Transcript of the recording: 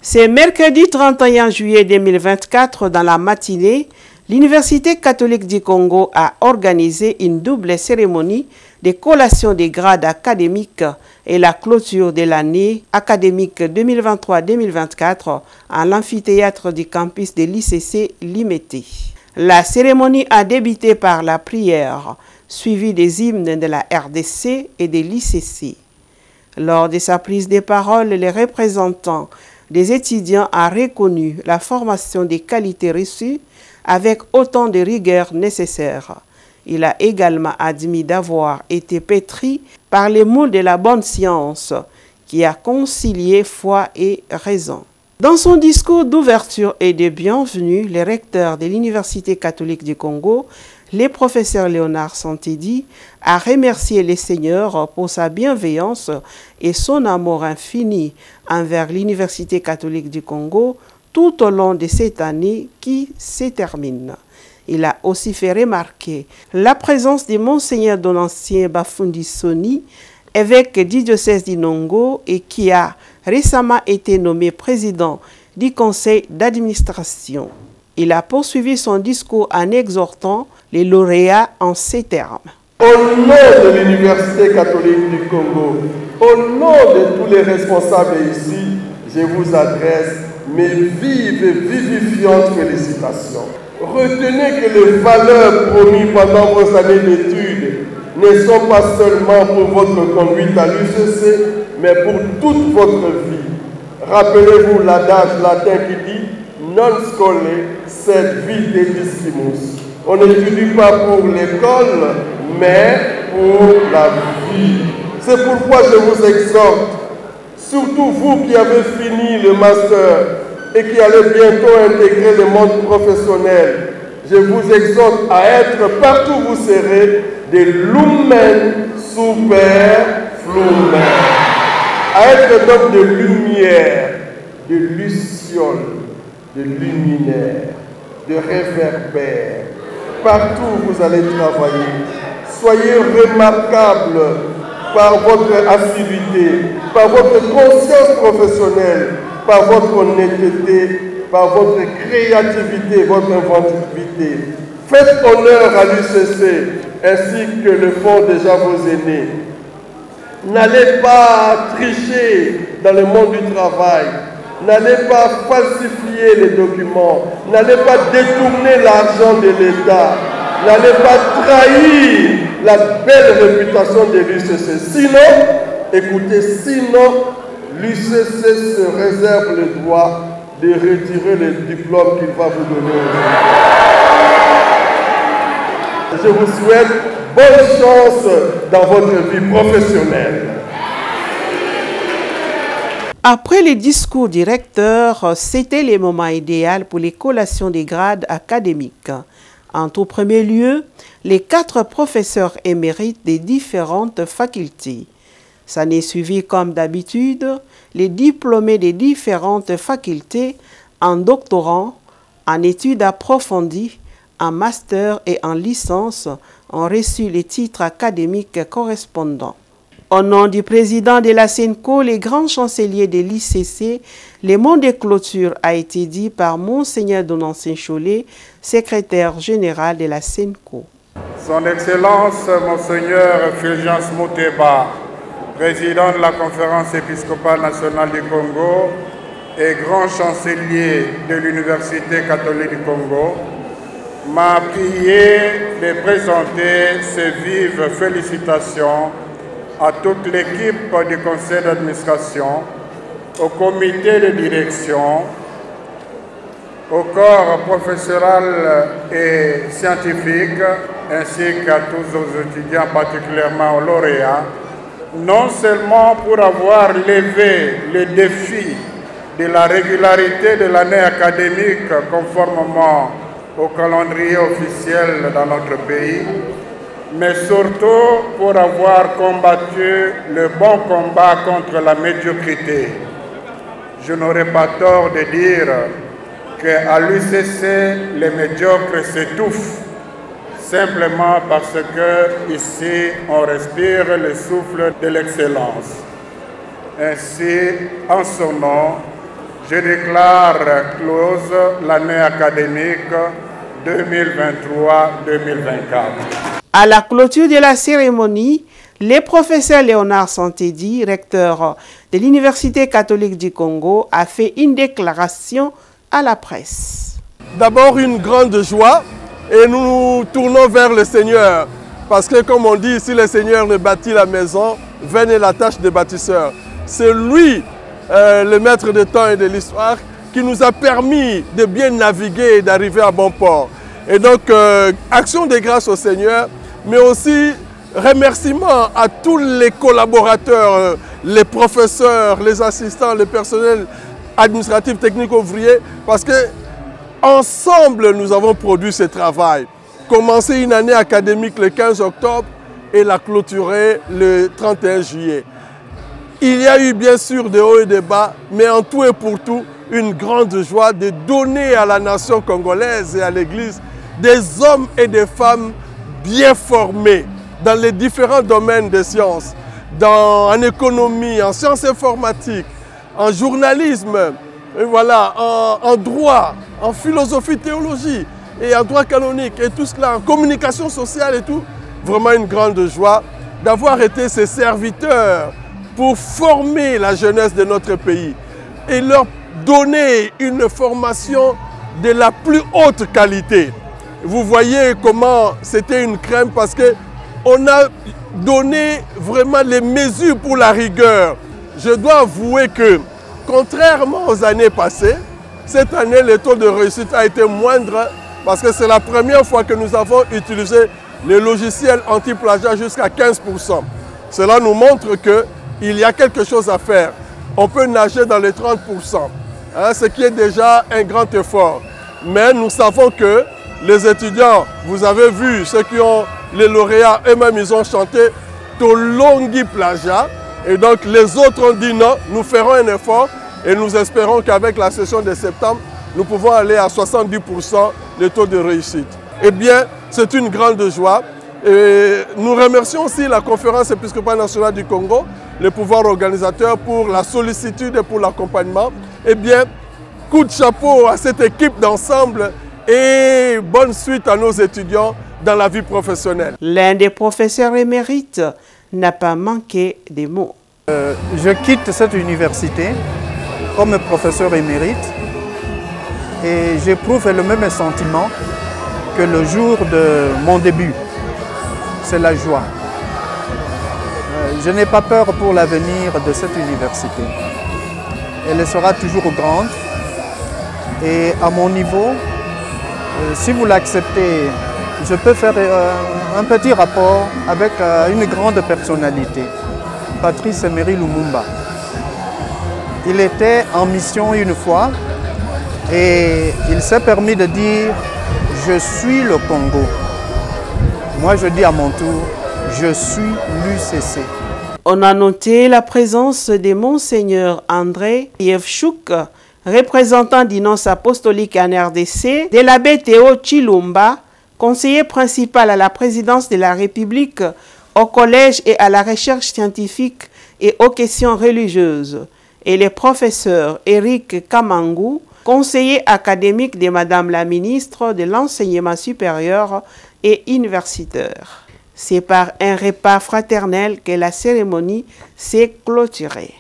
C'est mercredi 31 juillet 2024, dans la matinée, l'Université catholique du Congo a organisé une double cérémonie de collation des grades académiques et la clôture de l'année académique 2023-2024 à l'amphithéâtre du campus de l'ICC Limete. La cérémonie a débuté par la prière, suivie des hymnes de la RDC et de l'ICC. Lors de sa prise de parole, le représentant des étudiants a reconnu la formation des qualités reçues avec autant de rigueur nécessaire. Il a également admis d'avoir été pétri par les moules de la bonne science qui a concilié foi et raison. Dans son discours d'ouverture et de bienvenue, le recteur de l'Université catholique du Congo, le professeur Léonard Santidi, a remercié le Seigneur pour sa bienveillance et son amour infini envers l'Université catholique du Congo tout au long de cette année qui se termine. Il a aussi fait remarquer la présence de Monseigneur Donancien Bafundi Soni, évêque du diocèse d'Inongo et qui a récemment été nommé président du conseil d'administration. Il a poursuivi son discours en exhortant les lauréats en ces termes. Au nom de l'Université catholique du Congo, au nom de tous les responsables ici, je vous adresse mes vives et vivifiantes félicitations. Retenez que les valeurs promises pendant vos années d'études ne sont pas seulement pour votre conduite à l'UCC, mais pour toute votre vie. Rappelez-vous l'adage latin qui dit « non scolae, sed vitae discimus ». On n'étudie pas pour l'école, mais pour la vie. C'est pourquoi je vous exhorte, surtout vous qui avez fini le master et qui allez bientôt intégrer le monde professionnel, je vous exhorte à être partout où vous serez des lumen super flumen, à être donc de lumière, de luciole, de luminaire, de réverbère. Partout où vous allez travailler, soyez remarquables par votre assiduité, par votre conscience professionnelle, par votre honnêteté, par votre créativité, votre inventivité. Faites honneur à l'UCC ainsi que le font déjà vos aînés. N'allez pas tricher dans le monde du travail. N'allez pas falsifier les documents. N'allez pas détourner l'argent de l'État. N'allez pas trahir la belle réputation de l'UCC. Sinon, écoutez, l'UCC se réserve le droit de retirer le diplôme qu'il va vous donner aujourd'hui. Je vous souhaite bonne chance dans votre vie professionnelle. Après les discours du recteur, c'était le moment idéal pour les collations des grades académiques. En tout premier lieu, les 4 professeurs émérites des différentes facultés. Ça n'est suivi comme d'habitude, les diplômés des différentes facultés en doctorant, en études approfondies, en master et en licence ont reçu les titres académiques correspondants. Au nom du président de la SENCO, les grands chanceliers de l'ICC, le mot de clôture a été dit par Monseigneur Donancien Cholet, secrétaire général de la SENCO. Son Excellence Monseigneur Fulgence Muteba, président de la Conférence épiscopale nationale du Congo et grand chancelier de l'Université catholique du Congo, m'a prié de présenter ses vives félicitations à toute l'équipe du conseil d'administration, au comité de direction, au corps professoral et scientifique, ainsi qu'à tous nos étudiants, particulièrement aux lauréats, non seulement pour avoir levé le défi de la régularité de l'année académique conformément au calendrier officiel dans notre pays, mais surtout pour avoir combattu le bon combat contre la médiocrité. Je n'aurais pas tort de dire qu'à l'UCC, les médiocres s'étouffent, simplement parce que ici, on respire le souffle de l'excellence. Ainsi, en son nom, je déclare close l'année académique 2023-2024. À la clôture de la cérémonie, le professeur Léonard Santedi, recteur de l'Université catholique du Congo, a fait une déclaration à la presse. D'abord, une grande joie et nous nous tournons vers le Seigneur. Parce que, comme on dit, si le Seigneur ne bâtit la maison, vaine est la tâche des bâtisseurs. C'est lui, le maître de temps et de l'histoire, qui nous a permis de bien naviguer et d'arriver à bon port. Et donc, action de grâce au Seigneur, mais aussi remerciements à tous les collaborateurs, les professeurs, les assistants, le personnel administratif, technique, ouvrier, parce que ensemble, nous avons produit ce travail. Commencer une année académique le 15 octobre et la clôturer le 31 juillet. Il y a eu bien sûr des hauts et des bas, mais en tout et pour tout, une grande joie de donner à la nation congolaise et à l'Église des hommes et des femmes bien formés dans les différents domaines des sciences, en économie, en sciences informatiques, en journalisme, et voilà, en droit, en philosophie, théologie et en droit canonique et tout cela, en communication sociale et tout. Vraiment une grande joie d'avoir été ses serviteurs pour former la jeunesse de notre pays et leur donner une formation de la plus haute qualité. Vous voyez comment c'était une crème parce qu'on a donné vraiment les mesures pour la rigueur. Je dois avouer que, contrairement aux années passées, cette année, le taux de réussite a été moindre parce que c'est la première fois que nous avons utilisé les logiciels anti-plagiat jusqu'à 15%. Cela nous montre qu'il y a quelque chose à faire. On peut nager dans les 30%, hein, ce qui est déjà un grand effort. Mais nous savons que les étudiants, vous avez vu, ceux qui ont les lauréats, eux-mêmes, ils ont chanté Tolongi Plagiat. Et donc les autres ont dit non, nous ferons un effort et nous espérons qu'avec la session de septembre, nous pouvons aller à 70% le taux de réussite. Eh bien, c'est une grande joie. Et nous remercions aussi la Conférence épiscopale nationale du Congo, le pouvoir organisateur pour la sollicitude et pour l'accompagnement. Eh bien, coup de chapeau à cette équipe d'ensemble et bonne suite à nos étudiants dans la vie professionnelle. L'un des professeurs émérites n'a pas manqué des mots. Je quitte cette université comme professeur émérite et j'éprouve le même sentiment que le jour de mon début. C'est la joie. Je n'ai pas peur pour l'avenir de cette université. Elle sera toujours grande et à mon niveau, si vous l'acceptez, je peux faire un petit rapport avec une grande personnalité, Patrice Emery Lumumba. Il était en mission une fois et il s'est permis de dire « Je suis le Congo ». Moi, je dis à mon tour « Je suis l'UCC ». On a noté la présence de Monseigneur André Yevchouk, représentant d'Inonce apostolique en RDC, de l'abbé Théo Chilumba, conseiller principal à la présidence de la République, au collège et à la recherche scientifique et aux questions religieuses, et le professeur Eric Kamangou, conseiller académique de Madame la ministre de l'Enseignement supérieur et universitaire. C'est par un repas fraternel que la cérémonie s'est clôturée.